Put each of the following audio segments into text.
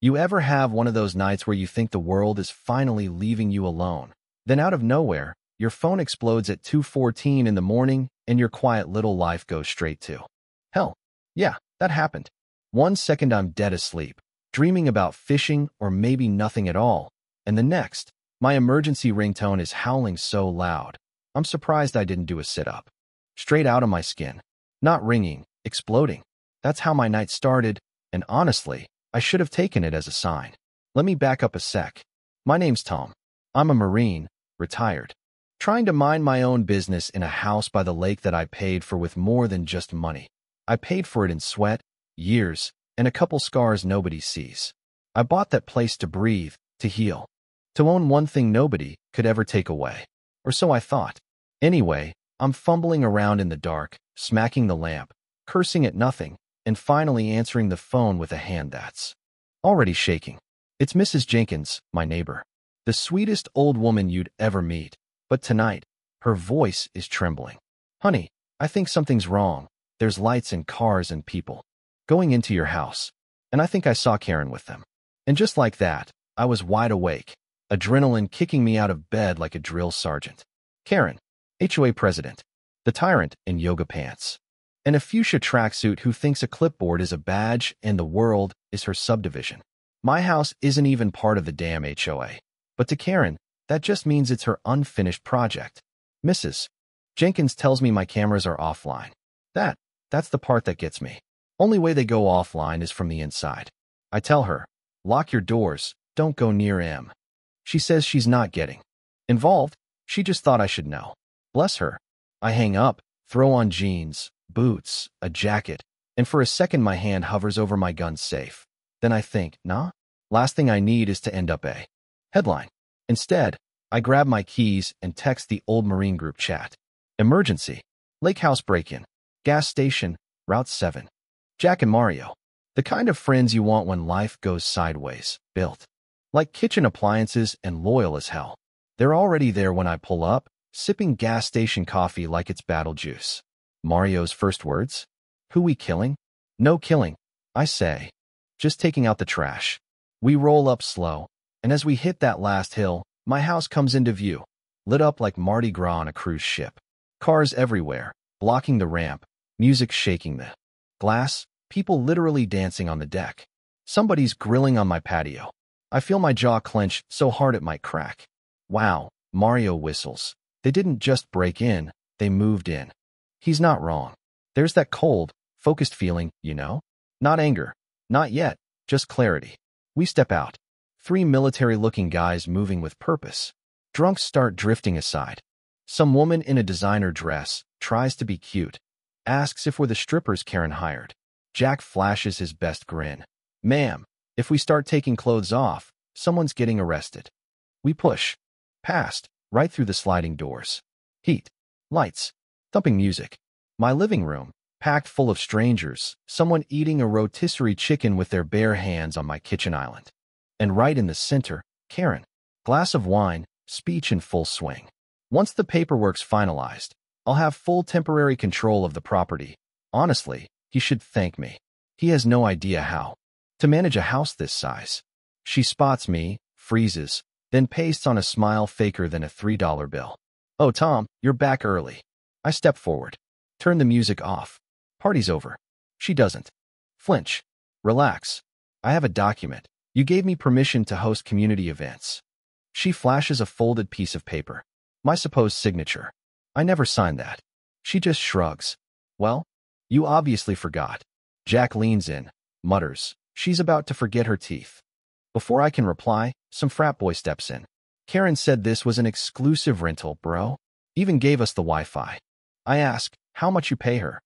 You ever have one of those nights where you think the world is finally leaving you alone? Then out of nowhere, your phone explodes at 2:14 in the morning and your quiet little life goes straight to hell. Yeah, that happened. 1 second I'm dead asleep, dreaming about fishing or maybe nothing at all, and the next, my emergency ringtone is howling so loud. I'm surprised I didn't do a sit-up. Straight out of my skin. Not ringing, exploding. That's how my night started, and honestly, I should have taken it as a sign. Let me back up a sec. My name's Tom. I'm a Marine, retired. Trying to mind my own business in a house by the lake that I paid for with more than just money. I paid for it in sweat, years, and a couple scars nobody sees. I bought that place to breathe, to heal. To own one thing nobody could ever take away. Or so I thought. Anyway, I'm fumbling around in the dark, smacking the lamp, cursing at nothing, and finally answering the phone with a hand that's already shaking. It's Mrs. Jenkins, my neighbor. The sweetest old woman you'd ever meet. But tonight, her voice is trembling. Honey, I think something's wrong. There's lights and cars and people going into your house. And I think I saw Karen with them. And just like that, I was wide awake, adrenaline kicking me out of bed like a drill sergeant. Karen, HOA president, the tyrant in yoga pants, and a fuchsia tracksuit who thinks a clipboard is a badge and the world is her subdivision. My house isn't even part of the damn HOA. But to Karen, that just means it's her unfinished project. Mrs. Jenkins tells me my cameras are offline. That's the part that gets me. Only way they go offline is from the inside. I tell her, lock your doors, don't go near M. She says she's not getting involved. She just thought I should know. Bless her. I hang up, throw on jeans, boots, a jacket, and for a second my hand hovers over my gun safe. Then I think, nah, last thing I need is to end up a headline. Instead, I grab my keys and text the old Marine group chat. Emergency. Lake house break-in. Gas station, Route 7. Jack and Mario. The kind of friends you want when life goes sideways. Built like kitchen appliances and loyal as hell. They're already there when I pull up, sipping gas station coffee like it's battle juice. Mario's first words? Who we killing? No killing, I say. Just taking out the trash. We roll up slow, and as we hit that last hill, my house comes into view, lit up like Mardi Gras on a cruise ship. Cars everywhere, blocking the ramp, music shaking the glass, people literally dancing on the deck. Somebody's grilling on my patio. I feel my jaw clench so hard it might crack. Wow, Mario whistles. They didn't just break in, they moved in. He's not wrong. There's that cold, focused feeling, you know? Not anger. Not yet, just clarity. We step out. 3 military-looking guys moving with purpose. Drunks start drifting aside. Some woman in a designer dress tries to be cute, asks if we're the strippers Karen hired. Jack flashes his best grin. Ma'am, if we start taking clothes off, someone's getting arrested. We push. Past, right through the sliding doors. Heat. Lights. Thumping music. My living room, packed full of strangers, someone eating a rotisserie chicken with their bare hands on my kitchen island. And right in the center, Karen. Glass of wine, speech in full swing. Once the paperwork's finalized, I'll have full temporary control of the property. Honestly, he should thank me. He has no idea how to manage a house this size. She spots me, freezes, then pastes on a smile faker than a $3 bill. Oh, Tom, you're back early. I step forward. Turn the music off. Party's over. She doesn't flinch. Relax. I have a document. You gave me permission to host community events. She flashes a folded piece of paper. My supposed signature. I never signed that. She just shrugs. Well, you obviously forgot. Jack leans in, mutters. She's about to forget her teeth. Before I can reply, some frat boy steps in. Karen said this was an exclusive rental, bro. Even gave us the Wi-Fi. I ask, how much you pay her?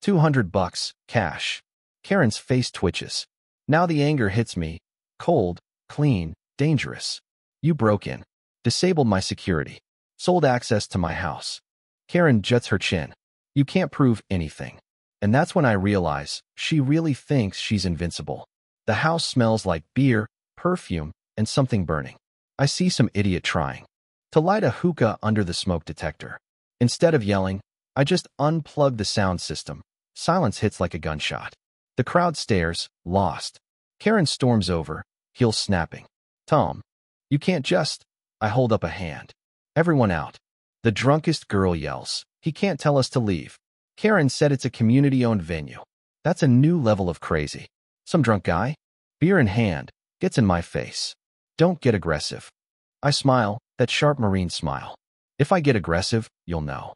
$200, cash. Karen's face twitches. Now the anger hits me. Cold, clean, dangerous. You broke in. Disabled my security. Sold access to my house. Karen juts her chin. You can't prove anything. And that's when I realize she really thinks she's invincible. The house smells like beer, perfume, and something burning. I see some idiot trying to light a hookah under the smoke detector. Instead of yelling, I just unplug the sound system. Silence hits like a gunshot. The crowd stares, lost. Karen storms over, heels snapping. Tom, you can't just... I hold up a hand. Everyone out. The drunkest girl yells. He can't tell us to leave. Karen said it's a community-owned venue. That's a new level of crazy. Some drunk guy, beer in hand, gets in my face. Don't get aggressive. I smile, that sharp marine smile. If I get aggressive, you'll know.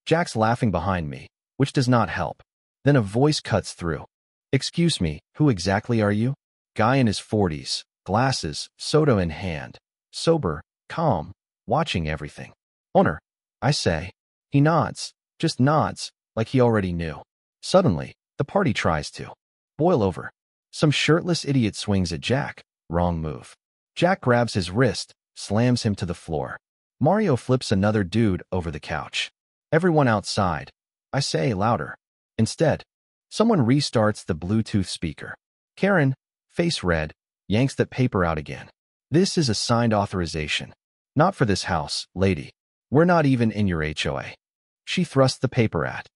Jack's laughing behind me, which does not help. Then a voice cuts through. Excuse me, who exactly are you? Guy in his 40s, glasses, soda in hand. Sober, calm, watching everything. Owner, I say. He nods, just nods, like he already knew. Suddenly, the party tries to boil over. Some shirtless idiot swings at Jack. Wrong move. Jack grabs his wrist, slams him to the floor. Mario flips another dude over the couch. Everyone outside. I say louder. Instead, someone restarts the Bluetooth speaker. Karen, face red, yanks that paper out again. This is a signed authorization. Not for this house, lady. We're not even in your HOA. She thrusts the paper at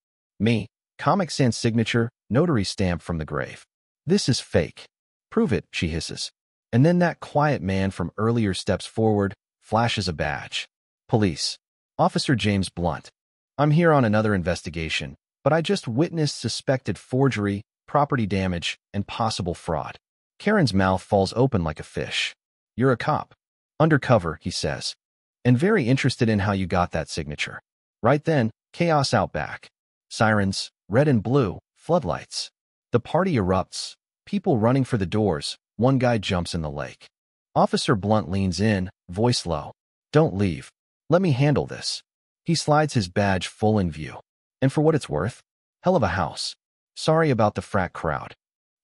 me. Comic Sans signature, notary stamp from the grave. This is fake. Prove it, she hisses. And then that quiet man from earlier steps forward, flashes a badge. Police. Officer James Blunt. I'm here on another investigation, but I just witnessed suspected forgery, property damage, and possible fraud. Karen's mouth falls open like a fish. You're a cop. Undercover, he says. And very interested in how you got that signature. Right then, chaos out back. Sirens, red and blue, floodlights. The party erupts. People running for the doors. One guy jumps in the lake. Officer Blunt leans in, voice low. Don't leave. Let me handle this. He slides his badge full in view. And for what it's worth, hell of a house. Sorry about the frat crowd.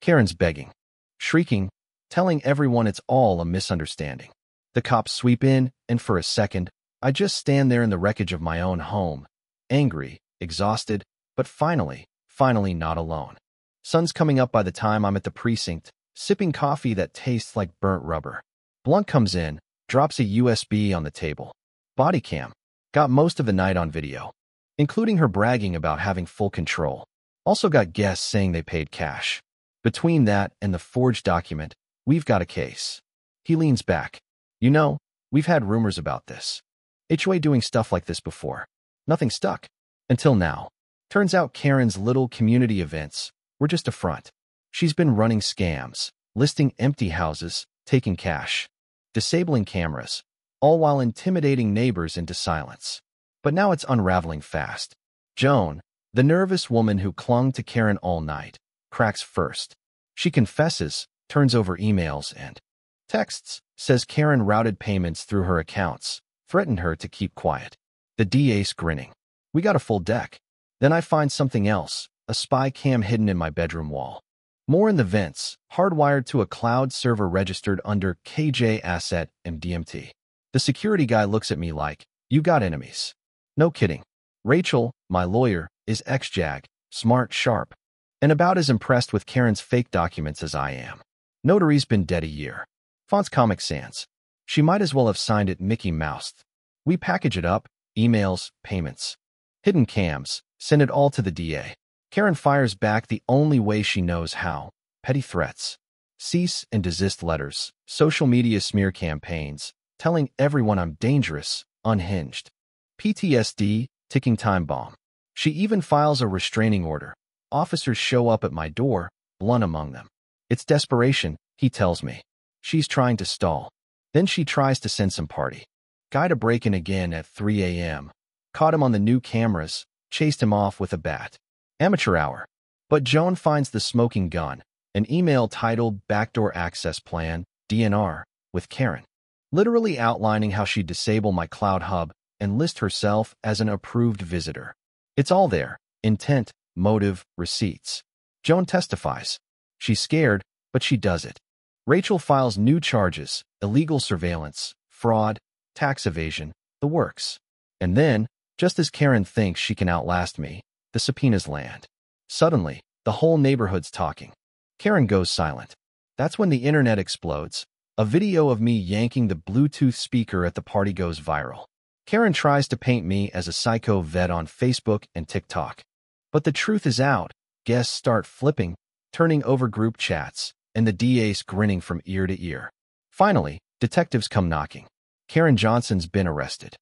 Karen's begging, shrieking, telling everyone it's all a misunderstanding. The cops sweep in, and for a second, I just stand there in the wreckage of my own home, angry, exhausted, but finally not alone. Sun's coming up by the time I'm at the precinct, sipping coffee that tastes like burnt rubber. Blunt comes in, drops a USB on the table. Body cam. Got most of the night on video, including her bragging about having full control. Also got guests saying they paid cash. Between that and the forged document, we've got a case. He leans back. You know, we've had rumors about this. HOA doing stuff like this before. Nothing stuck. Until now. Turns out Karen's little community events were just a front. She's been running scams, listing empty houses, taking cash, disabling cameras, all while intimidating neighbors into silence. But now it's unraveling fast. Joan, the nervous woman who clung to Karen all night, cracks first. She confesses, turns over emails and texts, says Karen routed payments through her accounts, threatened her to keep quiet. The DA's grinning. We got a full deck. Then I find something else, a spy cam hidden in my bedroom wall. More in the vents, hardwired to a cloud server registered under KJ Asset and DMT. The security guy looks at me like, you got enemies. No kidding. Rachel, my lawyer, is ex-JAG, smart, sharp, and about as impressed with Karen's fake documents as I am. Notary's been dead a year. Font's Comic Sans. She might as well have signed it Mickey Mouse. We package it up, emails, payments. Hidden cams, send it all to the DA. Karen fires back the only way she knows how. Petty threats. Cease and desist letters. Social media smear campaigns. Telling everyone I'm dangerous, unhinged. PTSD, ticking time bomb. She even files a restraining order. Officers show up at my door, Blunt among them. It's desperation, he tells me. She's trying to stall. Then she tries to send some party. Guy to break in again at 3 a.m. Caught him on the new cameras, chased him off with a bat. Amateur hour. But Joan finds the smoking gun, an email titled Backdoor Access Plan, DNR, with Karen. Literally outlining how she'd disable my cloud hub and list herself as an approved visitor. It's all there. Intent, motive, receipts. Joan testifies. She's scared, but she does it. Rachel files new charges, illegal surveillance, fraud, tax evasion, the works. And then, just as Karen thinks she can outlast me, the subpoenas land. Suddenly, the whole neighborhood's talking. Karen goes silent. That's when the internet explodes. A video of me yanking the Bluetooth speaker at the party goes viral. Karen tries to paint me as a psycho vet on Facebook and TikTok. But the truth is out. Guests start flipping, turning over group chats, and the DA's grinning from ear to ear. Finally, detectives come knocking. Karen Johnson's been arrested.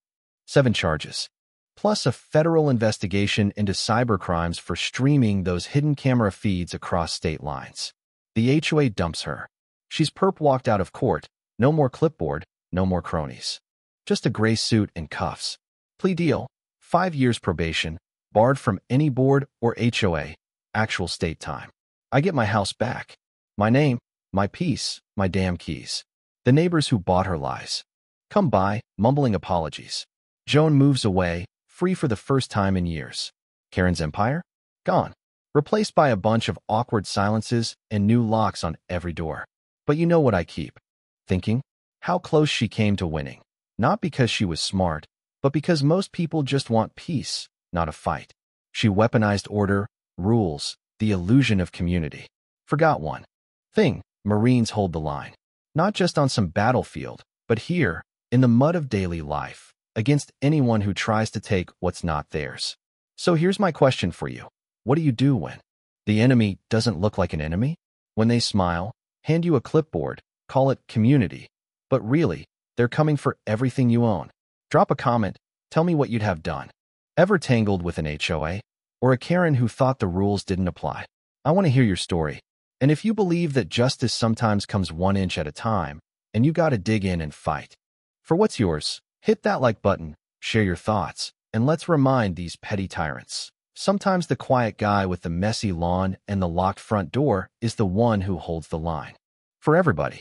7 charges, plus a federal investigation into cybercrimes for streaming those hidden camera feeds across state lines. The HOA dumps her. She's perp walked out of court. No more clipboard, no more cronies. Just a gray suit and cuffs. Plea deal, 5 years probation, barred from any board or HOA, actual state time. I get my house back. My name, my peace, my damn keys. The neighbors who bought her lies come by, mumbling apologies. Joan moves away, free for the first time in years. Karen's empire? Gone. Replaced by a bunch of awkward silences and new locks on every door. But you know what I keep thinking? How close she came to winning. Not because she was smart, but because most people just want peace, not a fight. She weaponized order, rules, the illusion of community. Forgot one thing: Marines hold the line. Not just on some battlefield, but here, in the mud of daily life, against anyone who tries to take what's not theirs. So here's my question for you. What do you do when the enemy doesn't look like an enemy? When they smile, hand you a clipboard, call it community, but really, they're coming for everything you own. Drop a comment, tell me what you'd have done. Ever tangled with an HOA? Or a Karen who thought the rules didn't apply? I want to hear your story. And if you believe that justice sometimes comes 1 inch at a time, and you gotta dig in and fight for what's yours, hit that like button, share your thoughts, and let's remind these petty tyrants. Sometimes the quiet guy with the messy lawn and the locked front door is the one who holds the line. For everybody.